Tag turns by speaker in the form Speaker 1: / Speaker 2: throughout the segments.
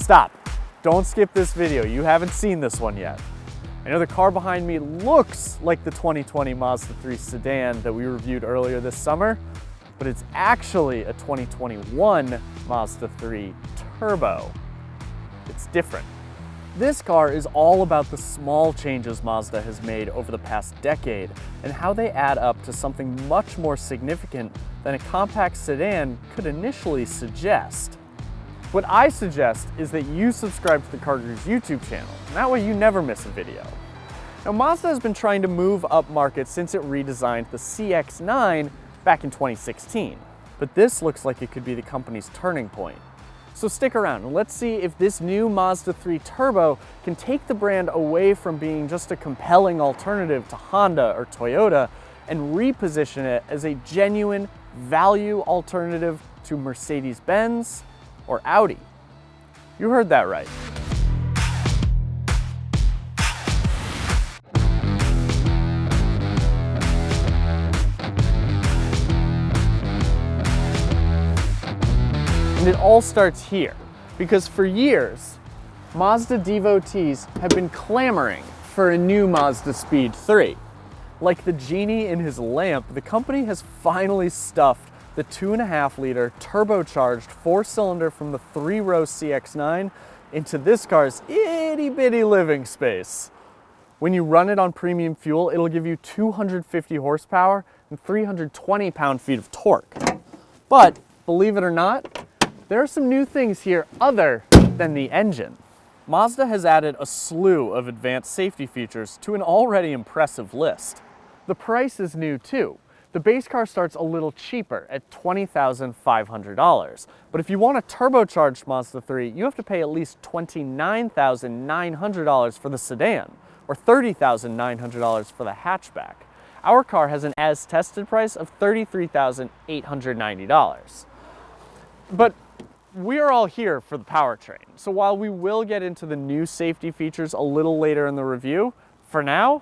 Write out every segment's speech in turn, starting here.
Speaker 1: Stop. Don't skip this video. You haven't seen this one yet. I know the car behind me looks like the 2020 Mazda 3 sedan that we reviewed earlier this summer, but it's actually a 2021 Mazda 3 Turbo. It's different. This car is all about the small changes Mazda has made over the past decade and how they add up to something much more significant than a compact sedan could initially suggest. What I suggest is that you subscribe to the CarGurus YouTube channel, and that way you never miss a video. Now, Mazda has been trying to move up market since it redesigned the CX-9 back in 2016, but this looks like it could be the company's turning point. So stick around and let's see if this new Mazda 3 Turbo can take the brand away from being just a compelling alternative to Honda or Toyota and reposition it as a genuine value alternative to Mercedes-Benz or Audi. You heard that right. And it all starts here, because for years, Mazda devotees have been clamoring for a new Mazda Speed 3. Like the genie in his lamp, the company has finally stuffed the 2.5-liter turbocharged 4-cylinder from the 3-row CX-9 into this car's itty-bitty living space. When you run it on premium fuel, it'll give you 250 horsepower and 320 pound-feet of torque. But believe it or not, there are some new things here other than the engine. Mazda has added a slew of advanced safety features to an already impressive list. The price is new too. The base car starts a little cheaper at $20,500. But if you want a turbocharged Mazda 3, you have to pay at least $29,900 for the sedan, or $30,900 for the hatchback. Our car has an as-tested price of $33,890. But we are all here for the powertrain, so while we will get into the new safety features a little later in the review, for now,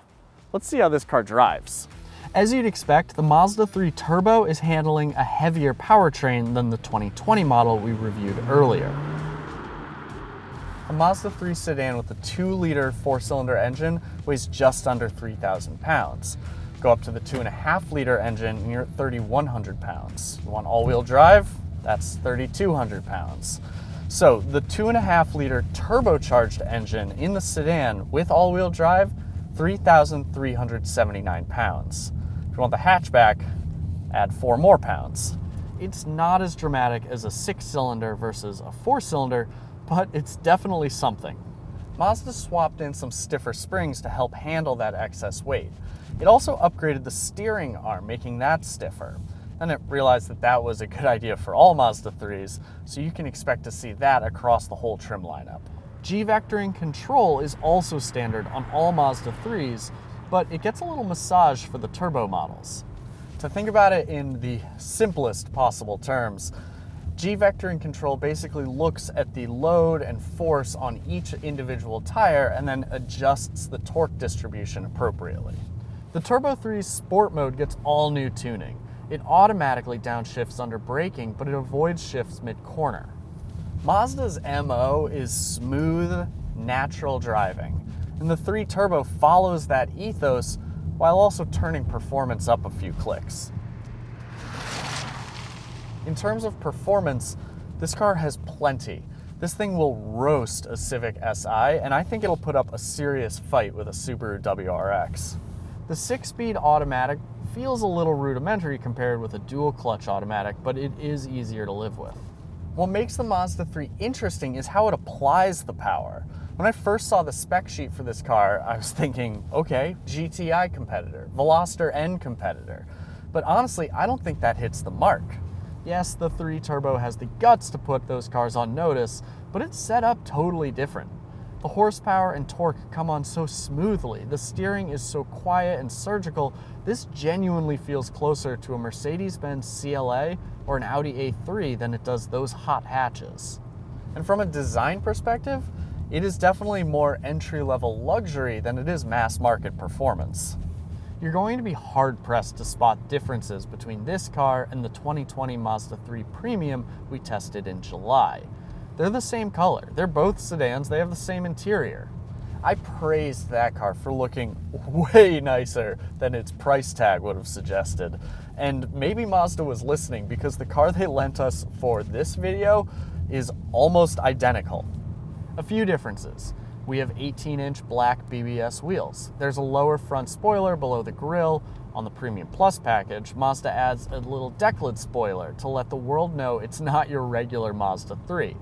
Speaker 1: let's see how this car drives. As you'd expect, the Mazda 3 Turbo is handling a heavier powertrain than the 2020 model we reviewed earlier. A Mazda 3 sedan with a 2-liter 4-cylinder engine weighs just under 3,000 pounds. Go up to the 2.5-liter engine and you're at 3,100 pounds. You want all-wheel drive? That's 3,200 pounds. So the 2.5-liter turbocharged engine in the sedan with all-wheel drive, 3,379 pounds. If you want the hatchback, add 4 more pounds. It's not as dramatic as a 6-cylinder versus a 4-cylinder, but it's definitely something. Mazda swapped in some stiffer springs to help handle that excess weight. It also upgraded the steering arm, making that stiffer. Then it realized that that was a good idea for all Mazda 3s, so you can expect to see that across the whole trim lineup. G-vectoring control is also standard on all Mazda 3s, but it gets a little massage for the turbo models. To think about it in the simplest possible terms, G-vectoring control basically looks at the load and force on each individual tire and then adjusts the torque distribution appropriately. The Turbo 3's Sport mode gets all new tuning. It automatically downshifts under braking, but it avoids shifts mid-corner. Mazda's MO is smooth, natural driving, and the 3 Turbo follows that ethos while also turning performance up a few clicks. In terms of performance, this car has plenty. This thing will roast a Civic Si, and I think it'll put up a serious fight with a Subaru WRX. The 6-speed automatic feels a little rudimentary compared with a dual-clutch automatic, but it is easier to live with. What makes the Mazda 3 interesting is how it applies the power. When I first saw the spec sheet for this car, I was thinking, okay, GTI competitor, Veloster N competitor. But honestly, I don't think that hits the mark. Yes, the 3 Turbo has the guts to put those cars on notice, but it's set up totally different. The horsepower and torque come on so smoothly, the steering is so quiet and surgical, this genuinely feels closer to a Mercedes-Benz CLA or an Audi A3 than it does those hot hatches. And from a design perspective, it is definitely more entry-level luxury than it is mass-market performance. You're going to be hard-pressed to spot differences between this car and the 2020 Mazda 3 Premium we tested in July. They're the same color. They're both sedans. They have the same interior. I praised that car for looking way nicer than its price tag would have suggested. And maybe Mazda was listening, because the car they lent us for this video is almost identical. A few differences. We have 18-inch black BBS wheels. There's a lower front spoiler below the grille. On the Premium Plus package, Mazda adds a little decklid spoiler to let the world know it's not your regular Mazda 3.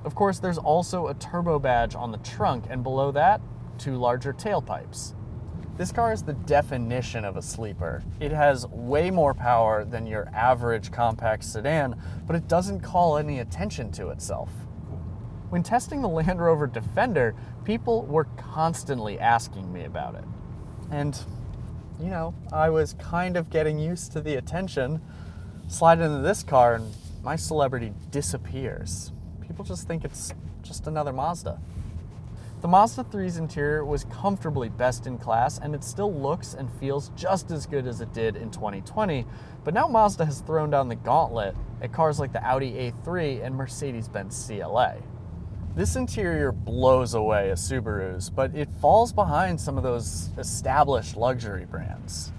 Speaker 1: Of course, there's also a turbo badge on the trunk, and below that, 2 larger tailpipes. This car is the definition of a sleeper. It has way more power than your average compact sedan, but it doesn't call any attention to itself. When testing the Land Rover Defender, people were constantly asking me about it. And, you know, I was kind of getting used to the attention. Slide into this car and my celebrity disappears. People just think it's just another Mazda. The Mazda 3's interior was comfortably best in class, and it still looks and feels just as good as it did in 2020, but now Mazda has thrown down the gauntlet at cars like the Audi A3 and Mercedes-Benz CLA. This interior blows away a Subaru's, but it falls behind some of those established luxury brands.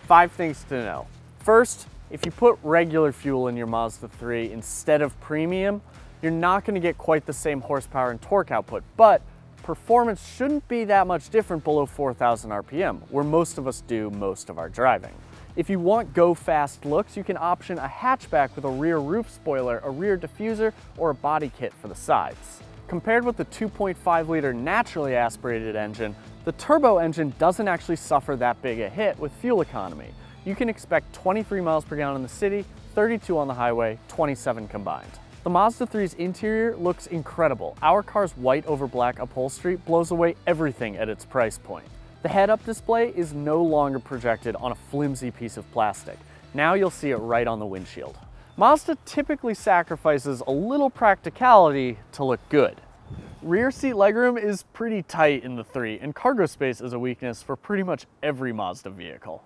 Speaker 1: Five things to know. First, if you put regular fuel in your Mazda 3 instead of premium, you're not going to get quite the same horsepower and torque output, but performance shouldn't be that much different below 4,000 RPM, where most of us do most of our driving. If you want go-fast looks, you can option a hatchback with a rear roof spoiler, a rear diffuser, or a body kit for the sides. Compared with the 2.5-liter naturally aspirated engine, the turbo engine doesn't actually suffer that big a hit with fuel economy. You can expect 23 miles per gallon in the city, 32 on the highway, 27 combined. The Mazda 3's interior looks incredible. Our car's white over black upholstery blows away everything at its price point. The head-up display is no longer projected on a flimsy piece of plastic. Now you'll see it right on the windshield. Mazda typically sacrifices a little practicality to look good. Rear seat legroom is pretty tight in the 3, and cargo space is a weakness for pretty much every Mazda vehicle.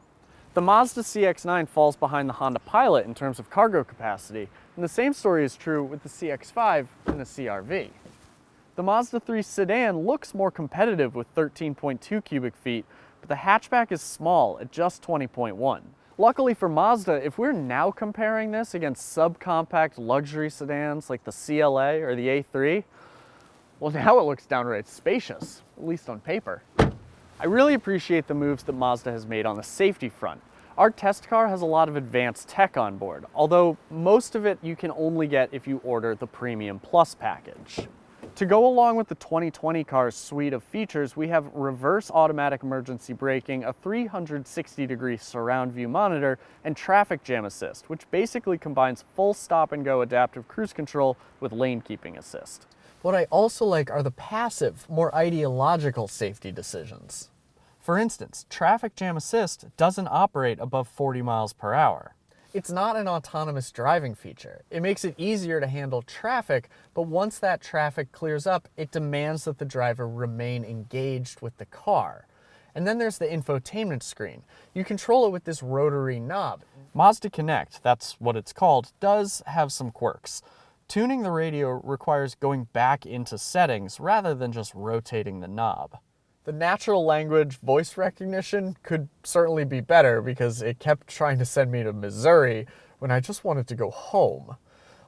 Speaker 1: The Mazda CX-9 falls behind the Honda Pilot in terms of cargo capacity, and the same story is true with the CX-5 and the CR-V. The Mazda 3 sedan looks more competitive with 13.2 cubic feet, but the hatchback is small at just 20.1. Luckily for Mazda, if we're now comparing this against subcompact luxury sedans like the CLA or the A3, well, now it looks downright spacious, at least on paper. I really appreciate the moves that Mazda has made on the safety front. Our test car has a lot of advanced tech on board, although most of it you can only get if you order the Premium Plus package. To go along with the 2020 car's suite of features, we have reverse automatic emergency braking, a 360-degree surround view monitor, and traffic jam assist, which basically combines full stop-and-go adaptive cruise control with lane keeping assist. What I also like are the passive, more ideological safety decisions. For instance, traffic jam assist doesn't operate above 40 miles per hour. It's not an autonomous driving feature. It makes it easier to handle traffic, but once that traffic clears up, it demands that the driver remain engaged with the car. And then there's the infotainment screen. You control it with this rotary knob. Mazda Connect, that's what it's called, does have some quirks. Tuning the radio requires going back into settings rather than just rotating the knob. The natural language voice recognition could certainly be better because it kept trying to send me to Missouri when I just wanted to go home.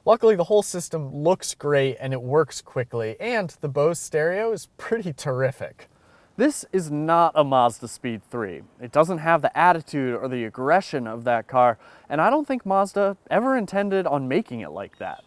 Speaker 1: Luckily, the whole system looks great and it works quickly, and the Bose stereo is pretty terrific. This is not a Mazda Speed 3. It doesn't have the attitude or the aggression of that car, and I don't think Mazda ever intended on making it like that.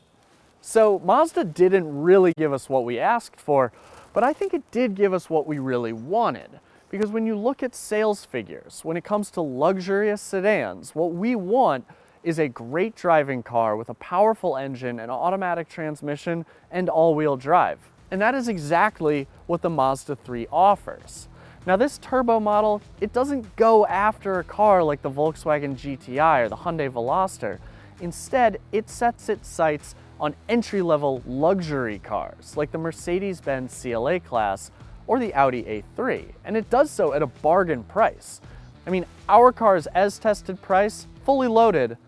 Speaker 1: So Mazda didn't really give us what we asked for, but I think it did give us what we really wanted. Because when you look at sales figures, when it comes to luxurious sedans, what we want is a great driving car with a powerful engine, an automatic transmission, and all-wheel drive. And that is exactly what the Mazda 3 offers. Now this turbo model, it doesn't go after a car like the Volkswagen GTI or the Hyundai Veloster. Instead, it sets its sights on entry-level luxury cars like the Mercedes-Benz CLA-Class or the Audi A3, and it does so at a bargain price. I mean, our car's as tested price, fully loaded,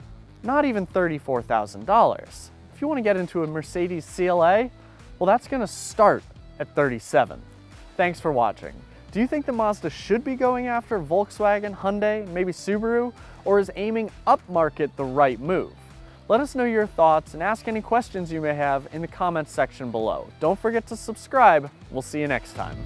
Speaker 1: not even $34,000. If you want to get into a Mercedes CLA, well, that's going to start at $37,000. Thanks for watching. Do you think that Mazda should be going after Volkswagen, Hyundai, maybe Subaru, or is aiming upmarket the right move? Let us know your thoughts and ask any questions you may have in the comments section below. Don't forget to subscribe. We'll see you next time.